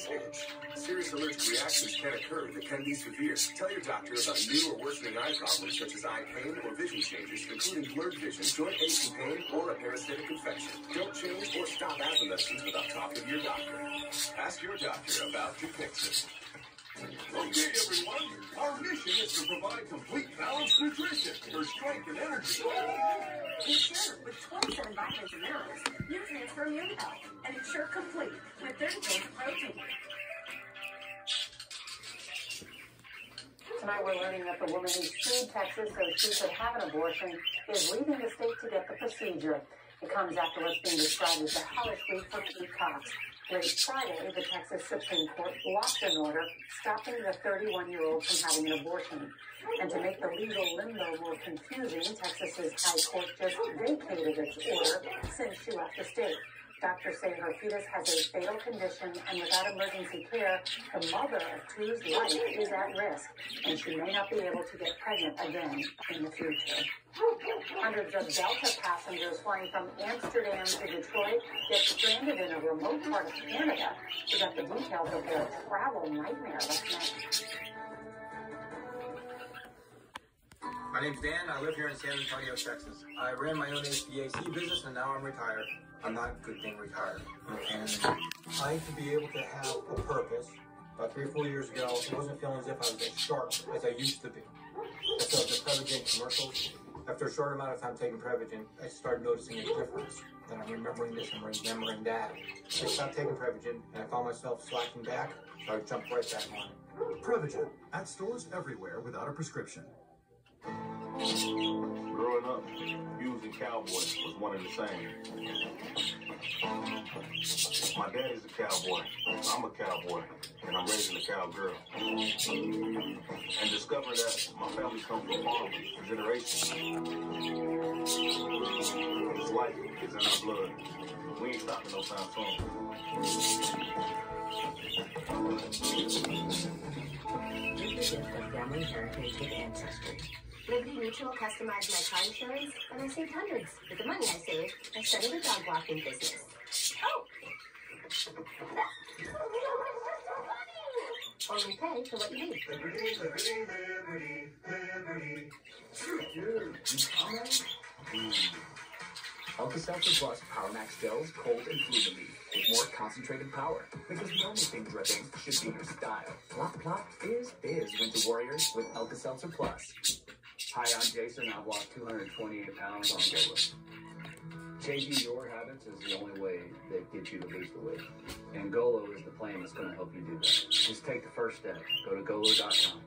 stage. Serious allergic reactions can occur that can be severe. Tell your doctor about new or worsening eye problems such as eye pain or vision changes, including blurred vision, joint aches and pain, or a parasitic infection. Don't change or stop asthma medicines without talking to your doctor. Ask your doctor about Dupixent. Okay, everyone, our mission is to provide complete balanced nutrition for strength and energy. Ensure with 27 vitamins and minerals, nutrients for immune health, and ensure complete with 30 days of protein. Tonight we're learning that the woman who sued Texas so she could have an abortion is leaving the state to get the procedure. It comes after what's being described as a hellish week for Pete Cox. Late Friday, the Texas Supreme Court blocked an order stopping the 31-year-old from having an abortion. And to make the legal limbo more confusing, Texas's high court just vacated its order since she left the state. Doctors say her fetus has a fatal condition, and without emergency care, the mother of two's life is at risk, and she may not be able to get pregnant again in the future. Hundreds of Delta passengers flying from Amsterdam to Detroit get stranded in a remote part of Canada. We got the details of their travel nightmare last night. My name's Dan. I live here in San Antonio, Texas. I ran my own HVAC business, and now I'm retired. I'm not a good thing retired. And I like to be able to have a purpose. About 3 or 4 years ago, I wasn't feeling as if I was as sharp as I used to be. And so the Prevagen commercials, after a short amount of time taking Prevagen, I started noticing a difference. And I'm remembering this and remembering that. I stopped taking Prevagen, and I found myself slacking back, so I jumped right back on it. Prevagen, at stores everywhere without a prescription. Growing up, Hughes and Cowboy was one and the same. My dad is a cowboy, I'm a cowboy, and I'm raising a cowgirl. And discovering that my family comes from farmers for generations. This life is in our blood. We ain't stopping no time soon. Give the gift of family heritage with Ancestry. Liberty Mutual customized my car insurance, and I saved hundreds. With the money I saved, I started a dog walking business. Oh! Only pay for what you need. Liberty, liberty, liberty, liberty. Alka-Seltzer Plus Power Max Gels, cold and flu relief with more concentrated power. Because we only think dripping should be your style. Plop plop is Winter Warriors with Alka-Seltzer Plus. Hi, I'm Jason. I've lost 228 pounds on Golo. Changing your habits is the only way that gets you to lose the weight. And Golo is the plan that's going to help you do that. Just take the first step. Go to Golo.com.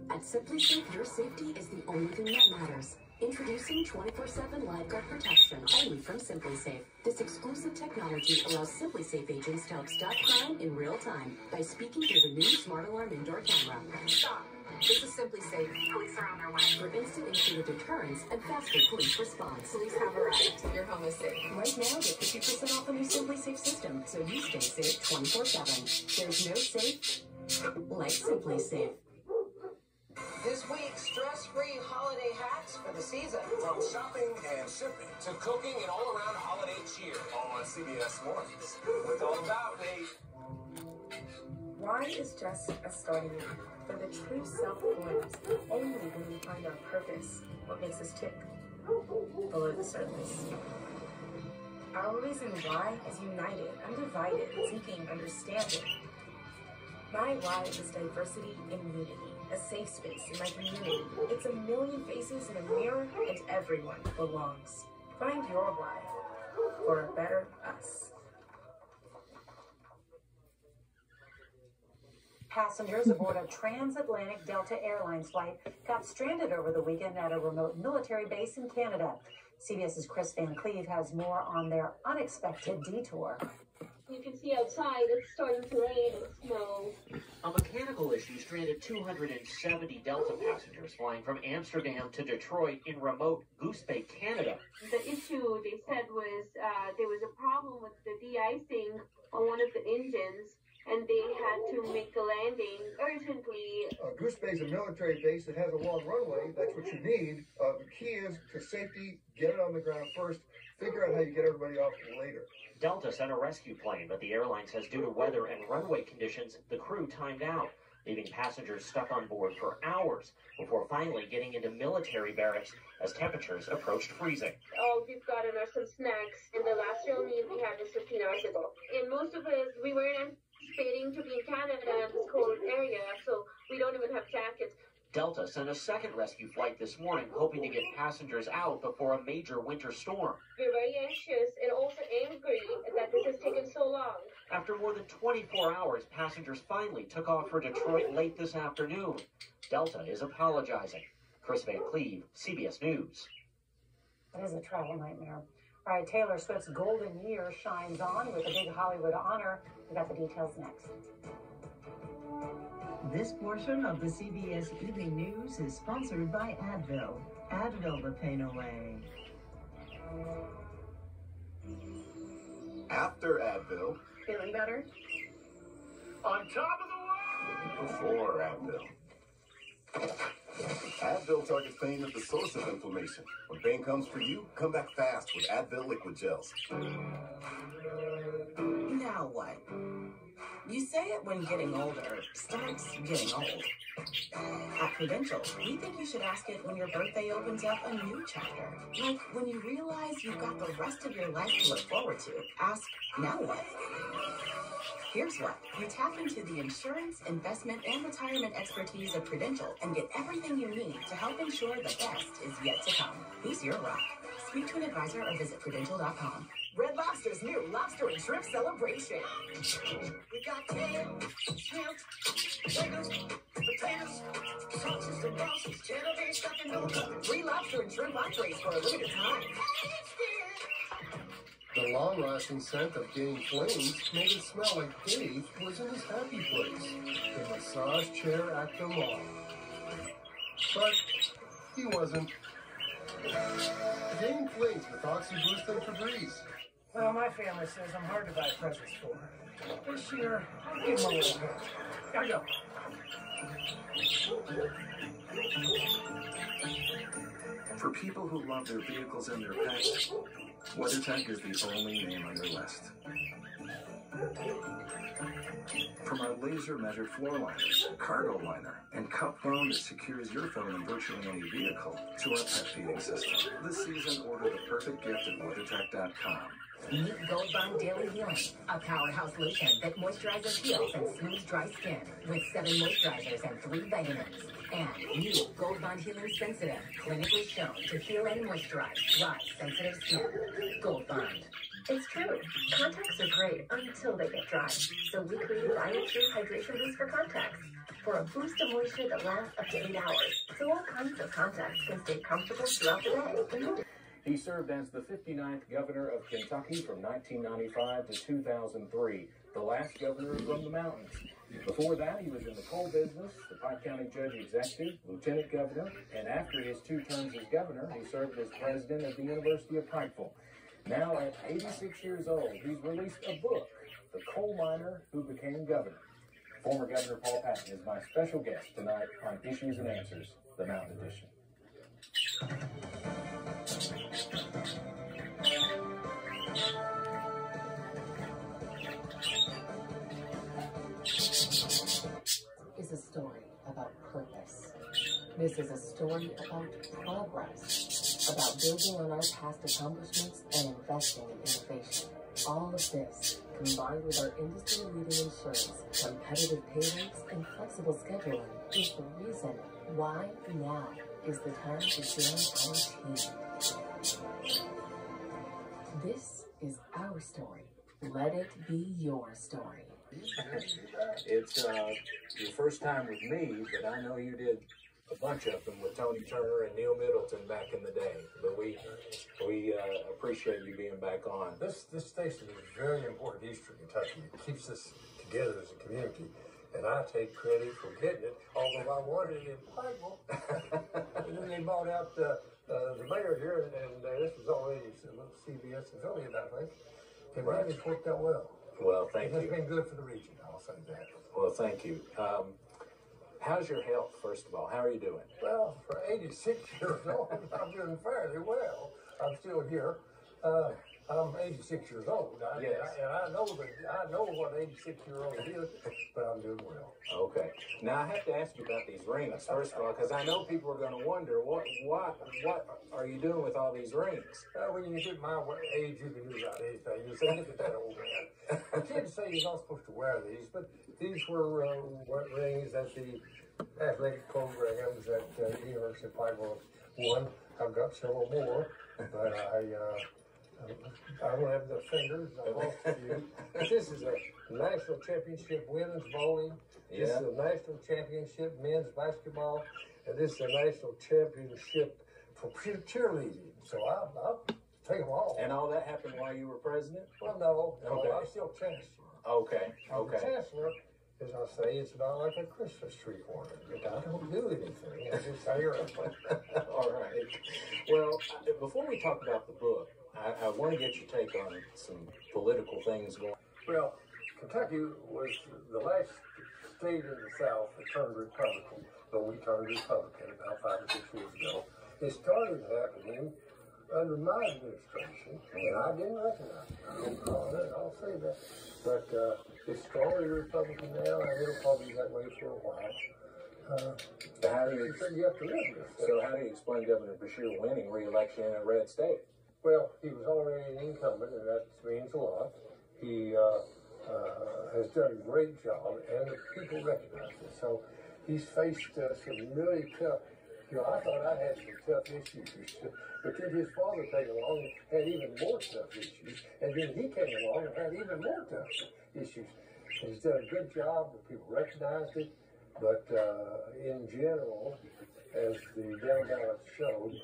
At Simply Safe, your safety is the only thing that matters. Introducing 24/7 LiveGuard protection only from Simply Safe. This exclusive technology allows Simply Safe agents to help stop crime in real time by speaking through the new Smart Alarm indoor camera. Stop. This is Simply Safe. Police are on their way. For instant incident deterrence and faster police response. Police have arrived. Your home is safe. Right now, get 50% off the new Simply Safe system, so you stay safe 24/7. There's no safe like Simply Safe. This week's stress-free holiday hacks for the season. From shopping and shipping to cooking and all-around holiday cheer on CBS Mornings. It's all about Nate. Why is just a starting line? For the true self forms only when we find our purpose, what makes us tick, below the surface. Our reason why is united, undivided, seeking understanding. My why is diversity and unity. A safe space in my community. It's a million faces in a mirror, and everyone belongs. Find your why for a better us. Passengers aboard a transatlantic Delta Airlines flight got stranded over the weekend at a remote military base in Canada. CBS's Chris Van Cleve has more on their unexpected detour. You can see outside, it's starting to rain and snow. A mechanical issue stranded 270 Delta passengers flying from Amsterdam to Detroit in remote Goose Bay, Canada. The issue, they said, was there was a problem with the de-icing on one of the engines, and they had to make a landing urgently. Goose Bay is a military base that has a long runway. That's what you need. The key is to safety, get it on the ground first, Figure out how you get everybody off later. Delta sent a rescue plane, but the airline says due to weather and runway conditions, the crew timed out, leaving passengers stuck on board for hours before finally getting into military barracks as temperatures approached freezing. All we've gotten are some snacks, and the last real meal we had was 15 hours ago. And most of us, we weren't anticipating to be in Canada in this cold area, so we don't even have jackets. Delta sent a second rescue flight this morning, hoping to get passengers out before a major winter storm. We're very anxious and also angry that this has taken so long. After more than 24 hours, passengers finally took off for Detroit late this afternoon. Delta is apologizing. Chris Van Cleve, CBS News. It is a travel nightmare. All right, Taylor Swift's golden year shines on with a big Hollywood honor. We got the details next. This portion of the CBS Evening News is sponsored by Advil. Advil the pain away. After Advil. Feeling better? On top of the world! Before Advil. Advil targets pain at the source of inflammation. When pain comes for you, come back fast with Advil liquid gels. Now what? You say it when getting older starts getting old. At Prudential, we think you should ask it when your birthday opens up a new chapter. Like when you realize you've got the rest of your life to look forward to. Ask, now what? Here's what. You tap into the insurance, investment, and retirement expertise of Prudential and get everything you need to help ensure the best is yet to come. Who's your rock? Speak to an advisor or visit Prudential.com. Red Lobster's new lobster and shrimp celebration. We got tail, shrimp, chickens, potatoes, sausages and sausages, cheddar bay stuffed and noodles. 3 lobster and shrimp entrees for a limited time. The long-lasting scent of Game Flames made it smell like Dave was in his happy place, the massage chair at the mall. But he wasn't. Game Flames with Oxy Boost and Febreze. Well, my family says I'm hard to buy presents for. This year, I'll give them a little hint. Gotta go. For people who love their vehicles and their pets, WeatherTech is the only name on their list. From our laser-measured floor liners, cargo liner, and cup phone that secures your phone in virtually any vehicle, to our pet feeding system. This season, order the perfect gift at WeatherTech.com. Meet Gold Bond Daily Healing, a powerhouse lotion that moisturizes, heals, and smooths dry skin with 7 moisturizers and 3 vitamins. And new Gold Bond Healing Sensitive, clinically shown to heal and moisturize dry, sensitive skin. Gold Bond. It's true. Contacts are great until they get dry. So we created Diet True Hydration Boost for contacts. For a boost of moisture that lasts up to 8 hours. So all kinds of contacts can stay comfortable throughout the day. He served as the 59th governor of Kentucky from 1995 to 2003, the last governor from the mountains. Before that, he was in the coal business, the Pike County Judge Executive, Lieutenant Governor, and after his 2 terms as governor, he served as president of the University of Pikeville. Now, at 86 years old, he's released a book, The Coal Miner Who Became Governor. Former Governor Paul Patton is my special guest tonight on Issues and Answers, the Mountain Edition. Is a story about purpose. This is a story about progress, about building on our past accomplishments and investing in innovation. All of this, combined with our industry-leading insurance, competitive pay rates, and flexible scheduling, is the reason why now is the time to join our team. This is our story. Let it be your story. It's your first time with me, but I know you did a bunch of them with Tony Turner and Neil Middleton back in the day. But we appreciate you being back on. This station is very important to Eastern Kentucky. It keeps us together as a community. And I take credit for getting it, although I wanted it in Pikeville. And then they bought out the mayor here, and this was already a little CBS affiliate, I think. And right. It's worked out well. Well, thank you. It has been good for the region, I'll say that. Well, thank you. How's your health, first of all? How are you doing? Well, for 86 years old, I'm doing fairly well. I'm still here. I'm 86 years old. I know what an 86-year-old is, but I'm doing well. Okay. Now I have to ask you about these rings first of all, because I know people are going to wonder what are you doing with all these rings? When you get my age, you can do about anything. You say, look at that old man. The kids say you're not supposed to wear these, but these were rings that the athletic programs at the University of Pikeville won. I've got several more, but I don't have the fingers. I lost a few. But this is a national championship women's bowling. This is a national championship men's basketball, and this is a national championship for cheerleading. So I'll take them all. And all that happened while you were president? Well, no. Okay. I'm still chancellor. Okay. The chancellor, as I say, it's about like a Christmas tree ornament. I don't do anything. I just hire them. All right. Well, before we talk about the book, I want to get your take on some political things going on. Well, Kentucky was the last state in the South that turned Republican, but we turned Republican about 5 or 6 years ago. It started happening under my administration, and I didn't recognize it. I'll say that. But it's strongly Republican now, and it'll probably be that way for a while. How do you have to live with it. So how do you explain Governor Beshear winning re-election in a red state? Well, he was already an incumbent, and that means a lot. He has done a great job, and people recognize it. So he's faced some really tough. I thought I had some tough issues, but then his father came along and had even more tough issues, and then he came along and had even more tough issues. And he's done a good job, the people recognized it, but in general, as the down ballot showed,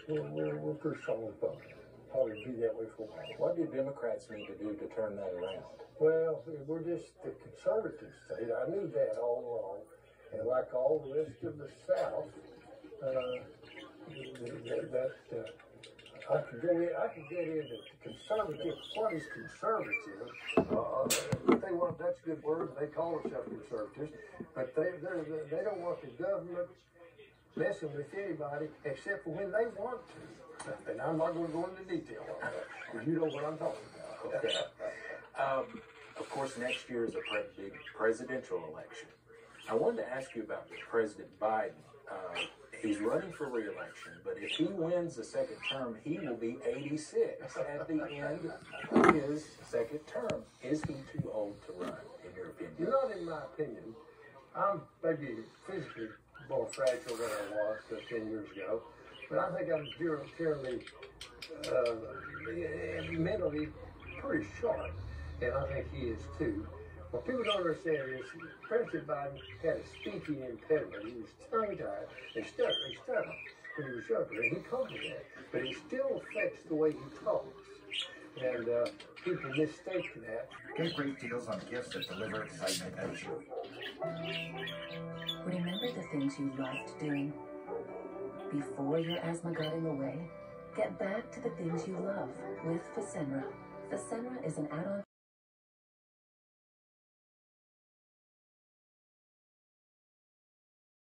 we're pretty strong Republican. Probably be that way for a while. What do Democrats need to do to turn that around? Well, we're just the conservative state. I knew that all along. And like all the rest of the South, I could get into conservative. What is conservative? That's a good word. They call themselves conservatives, but they don't want the government messing with anybody except for when they want to. And I'm not going to go into detail on that, because you know what I'm talking about. Okay. Of course, next year is a big presidential election. I wanted to ask you about President Biden. He's running for re-election, but if he wins the second term, he will be 86 at the end of his second term. Is he too old to run, in your opinion? Not in my opinion. I'm maybe physically more fragile than I was 10 years ago, but I think I'm generally mentally pretty sharp, and I think he is too. What people don't understand is President Biden had a speaking impediment. He was tongue-tied and stuttered when he was younger, and he conquered that. But it still affects the way he talks. And people mistake that. Get great deals on gifts that deliver excitement and joy. Remember the things you loved doing before your asthma got in the way? Get back to the things you love with Fasenra. Fasenra is an add-on